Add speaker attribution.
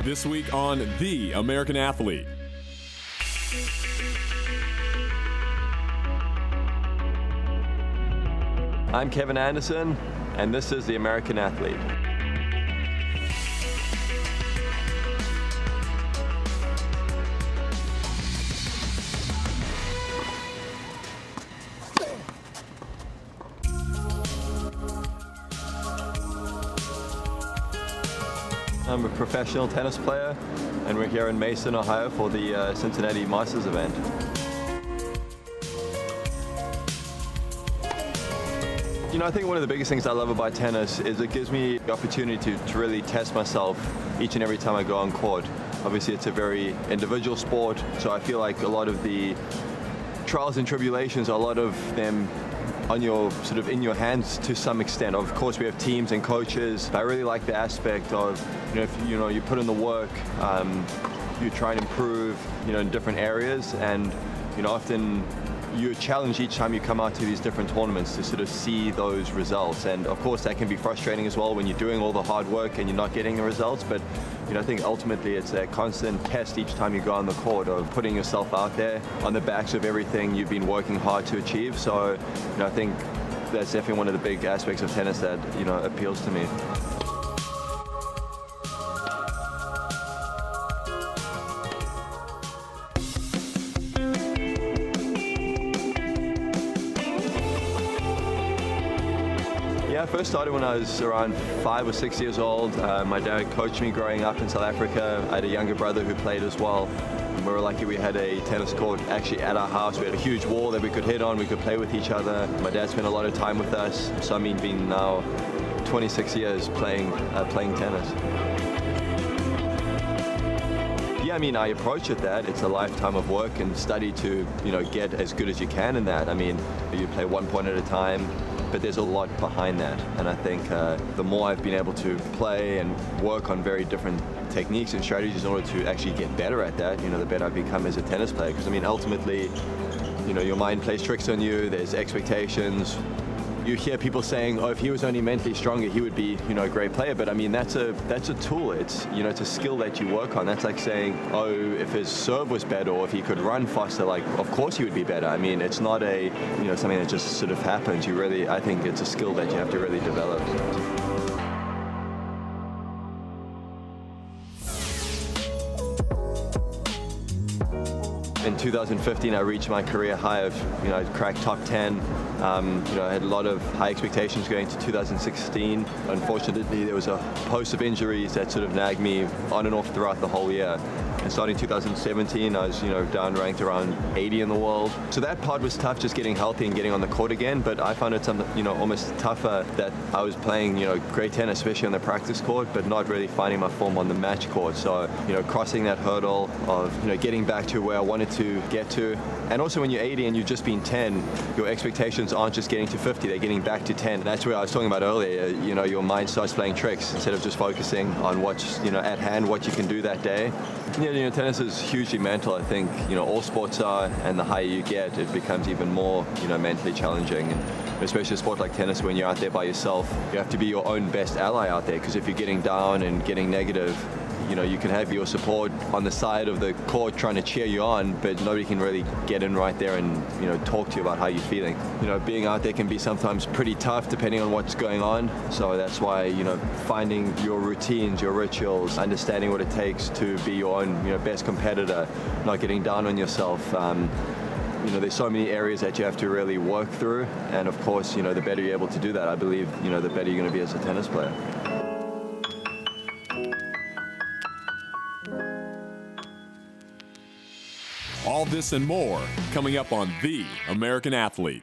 Speaker 1: This week on The American Athlete.
Speaker 2: I'm Kevin Anderson, and this is The American Athlete. I'm a professional tennis player, and we're here in Mason, Ohio for the Cincinnati Masters event. You know, I think one of the biggest things I love about tennis is it gives me the opportunity to really test myself each and every time I go on court. Obviously, it's a very individual sport, so I feel like a lot of the trials and tribulations, a lot of them on your sort of in your hands to some extent. Of course, we have teams and coaches. I really like the aspect of, if you put in the work, you try and improve, in different areas, and often you're challenged each time you come out to these different tournaments to sort of see those results. And of course, that can be frustrating as well when you're doing all the hard work and you're not getting the results. But I think ultimately it's a constant test each time you go on the court of putting yourself out there on the backs of everything you've been working hard to achieve. So, I think that's definitely one of the big aspects of tennis that, appeals to me. Yeah, I first started when I was around 5 or 6 years old. My dad coached me growing up in South Africa. I had a younger brother who played as well. And we were lucky we had a tennis court actually at our house. We had a huge wall that we could hit on. We could play with each other. My dad spent a lot of time with us. So been now 26 years playing tennis. Yeah, I approach it that it's a lifetime of work and study to, get as good as you can in that. You play one point at a time, but there's a lot behind that. And I think the more I've been able to play and work on very different techniques and strategies in order to actually get better at that, the better I've become as a tennis player. Because ultimately, your mind plays tricks on you. There's expectations. You hear people saying, "Oh, if he was only mentally stronger, he would be, a great player." But that's a tool. It's it's a skill that you work on. That's like saying, "Oh, if his serve was better, or if he could run faster, of course he would be better." It's not a something that just sort of happens. I think it's a skill that you have to really develop. In 2015, I reached my career high of, I cracked top 10. I had a lot of high expectations going to 2016. Unfortunately, there was a host of injuries that sort of nagged me on and off throughout the whole year. And starting 2017, I was, down ranked around 80 in the world. So that part was tough, just getting healthy and getting on the court again. But I found it something, almost tougher that I was playing, great tennis, especially on the practice court, but not really finding my form on the match court. So, crossing that hurdle of, getting back to where I wanted to get to. And also when you're 80 and you've just been 10, your expectations aren't just getting to 50, they're getting back to 10. That's where I was talking about earlier, your mind starts playing tricks instead of just focusing on what's, at hand, what you can do that day. Tennis is hugely mental. I think, all sports are, and the higher you get, it becomes even more, mentally challenging. And especially a sport like tennis, when you're out there by yourself, you have to be your own best ally out there, because if you're getting down and getting negative, you can have your support on the side of the court trying to cheer you on, but nobody can really get in right there and, talk to you about how you're feeling. Being out there can be sometimes pretty tough depending on what's going on. So that's why, finding your routines, your rituals, understanding what it takes to be your own, best competitor, not getting down on yourself. There's so many areas that you have to really work through. And of course, the better you're able to do that, I believe, the better you're going to be as a tennis player.
Speaker 1: All this and more coming up on The American Athlete.